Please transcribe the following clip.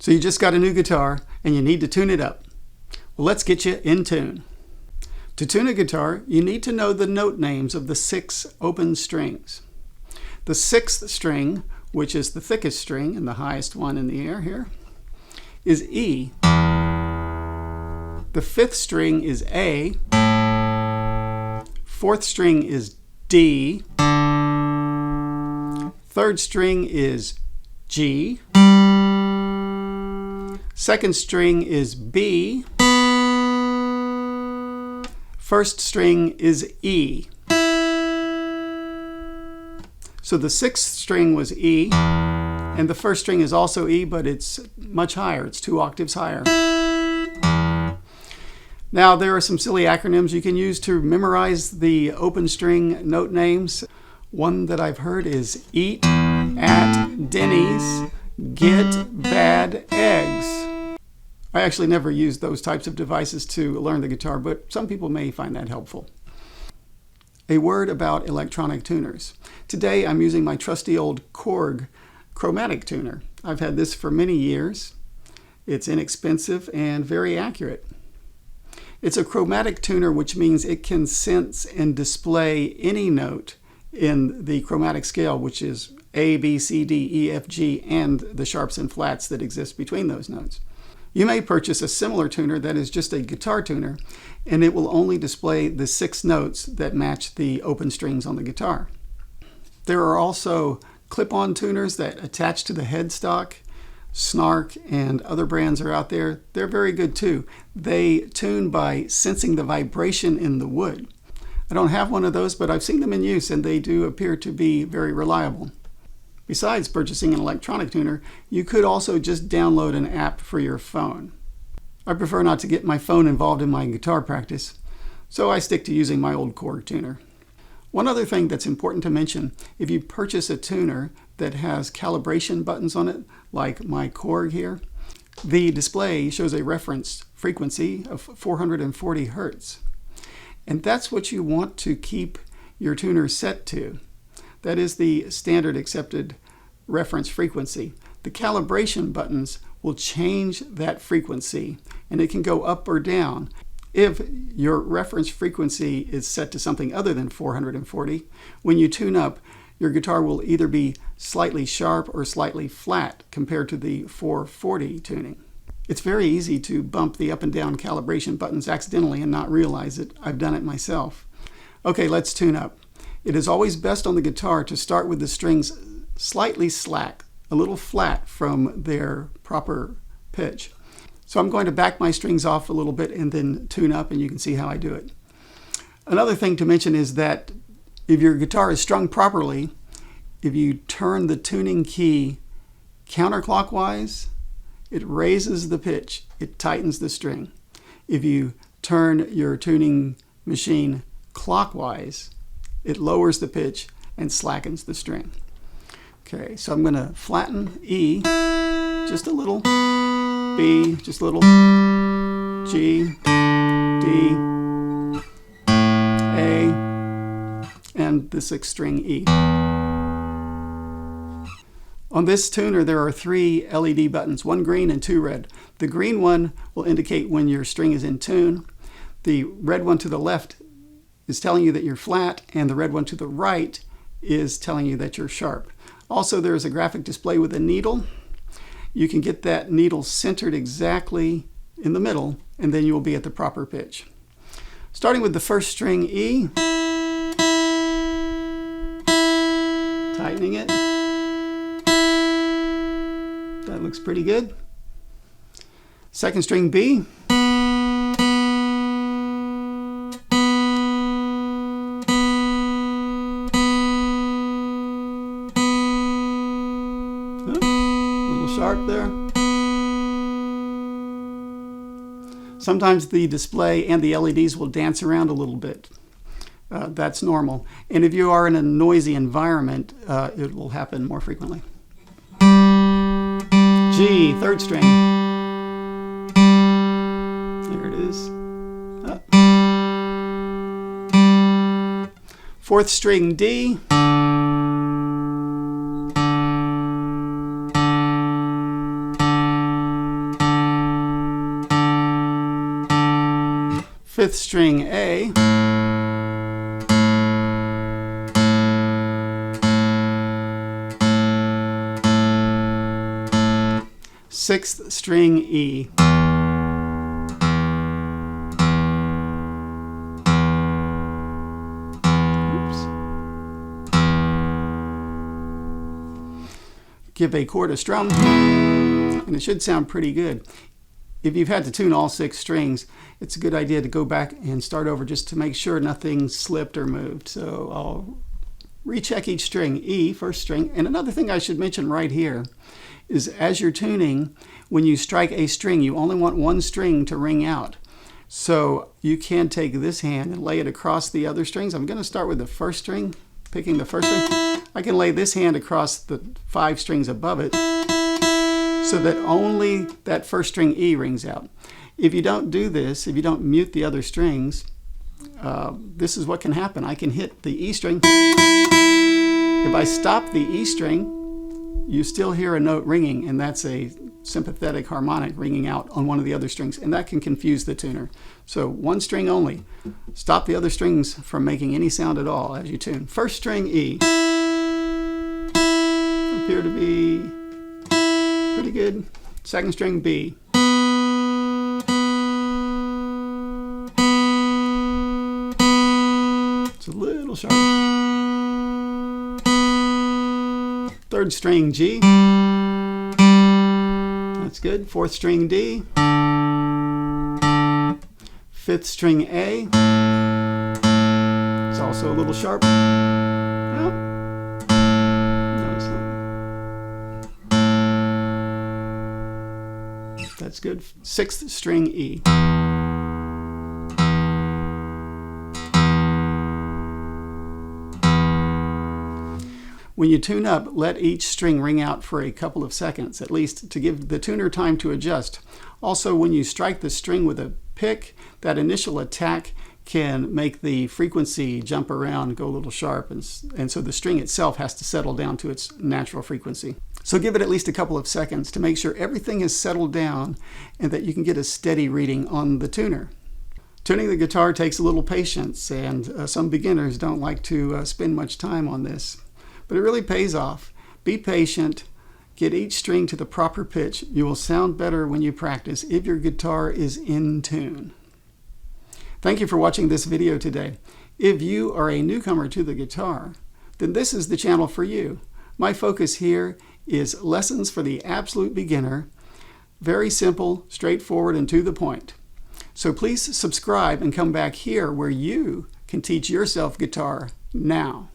So you just got a new guitar and you need to tune it up. Well, let's get you in tune. To tune a guitar, you need to know the note names of the 6 open strings. The 6th string, which is the thickest string and the highest one in the air here, is E. The 5th string is A. 4th string is D. 3rd string is G. 2nd string is B. 1st string is E. So the 6th string was E, and the 1st string is also E, but it's much higher. It's 2 octaves higher. Now, there are some silly acronyms you can use to memorize the open string note names. One that I've heard is eat at Denny's, get bad eggs. I actually never used those types of devices to learn the guitar, but some people may find that helpful. A word about electronic tuners. Today I'm using my trusty old Korg chromatic tuner. I've had this for many years. It's inexpensive and very accurate. It's a chromatic tuner, which means it can sense and display any note in the chromatic scale, which is A, B, C, D, E, F, G, and the sharps and flats that exist between those notes. You may purchase a similar tuner that is just a guitar tuner, and it will only display the 6 notes that match the open strings on the guitar. There are also clip-on tuners that attach to the headstock. Snark and other brands are out there. They're very good too. They tune by sensing the vibration in the wood. I don't have one of those, but I've seen them in use, and they do appear to be very reliable. Besides purchasing an electronic tuner, you could also just download an app for your phone. I prefer not to get my phone involved in my guitar practice, so I stick to using my old Korg tuner. One other thing that's important to mention, if you purchase a tuner that has calibration buttons on it, like my Korg here, the display shows a reference frequency of 440 Hertz. And that's what you want to keep your tuner set to. That is the standard accepted reference frequency. The calibration buttons will change that frequency, and it can go up or down. If your reference frequency is set to something other than 440, when you tune up, your guitar will either be slightly sharp or slightly flat compared to the 440 tuning. It's very easy to bump the up and down calibration buttons accidentally and not realize it. I've done it myself. Okay, let's tune up. It is always best on the guitar to start with the strings slightly slack, a little flat from their proper pitch. So I'm going to back my strings off a little bit and then tune up, and you can see how I do it. Another thing to mention is that if your guitar is strung properly, if you turn the tuning key counterclockwise, it raises the pitch, it tightens the string. If you turn your tuning machine clockwise, it lowers the pitch and slackens the string. Okay, so I'm going to flatten E just a little, B just a little, G, D, A, and the 6th string E. On this tuner, there are 3 LED buttons, 1 green and 2 red. The green one will indicate when your string is in tune. The red one to the left is telling you that you're flat, and the red one to the right is telling you that you're sharp. Also, there is a graphic display with a needle. You can get that needle centered exactly in the middle, and then you will be at the proper pitch. Starting with the 1st string E, tightening it. That looks pretty good. 2nd string B. Sharp there. Sometimes the display and the LEDs will dance around a little bit. That's normal. And if you are in a noisy environment, it will happen more frequently. G, 3rd string. There it is. 4th string D. 5th string A, 6th string E. Give a chord a strum, and it should sound pretty good. If you've had to tune all 6 strings, it's a good idea to go back and start over just to make sure nothing slipped or moved. So I'll recheck each string. E, 1st string. And another thing I should mention right here is as you're tuning, when you strike a string, you only want 1 string to ring out. So you can take this hand and lay it across the other strings. I'm going to start with the 1st string, picking the 1st string. I can lay this hand across the 5 strings above it so that only that 1st string E rings out. If you don't do this, if you don't mute the other strings, this is what can happen. I can hit the E string. If I stop the E string, you still hear a note ringing, and that's a sympathetic harmonic ringing out on one of the other strings, and that can confuse the tuner. So 1 string only. Stop the other strings from making any sound at all as you tune. 1st string E. Appear to be pretty good. 2nd string B. It's a little sharp. 3rd string G. That's good. 4th string D. 5th string A. It's also a little sharp. Well, no, it's not. That's good. 6th string E. When you tune up, let each string ring out for a couple of seconds, at least, to give the tuner time to adjust. Also, when you strike the string with a pick, that initial attack can make the frequency jump around, go a little sharp, and so the string itself has to settle down to its natural frequency. So give it at least a couple of seconds to make sure everything is settled down and that you can get a steady reading on the tuner. Tuning the guitar takes a little patience, and some beginners don't like to spend much time on this. But it really pays off. Be patient. Get each string to the proper pitch. You will sound better when you practice if your guitar is in tune. Thank you for watching this video today. If you are a newcomer to the guitar, then this is the channel for you. My focus here is lessons for the absolute beginner. Very simple, straightforward, and to the point. So please subscribe and come back here where you can teach yourself guitar now.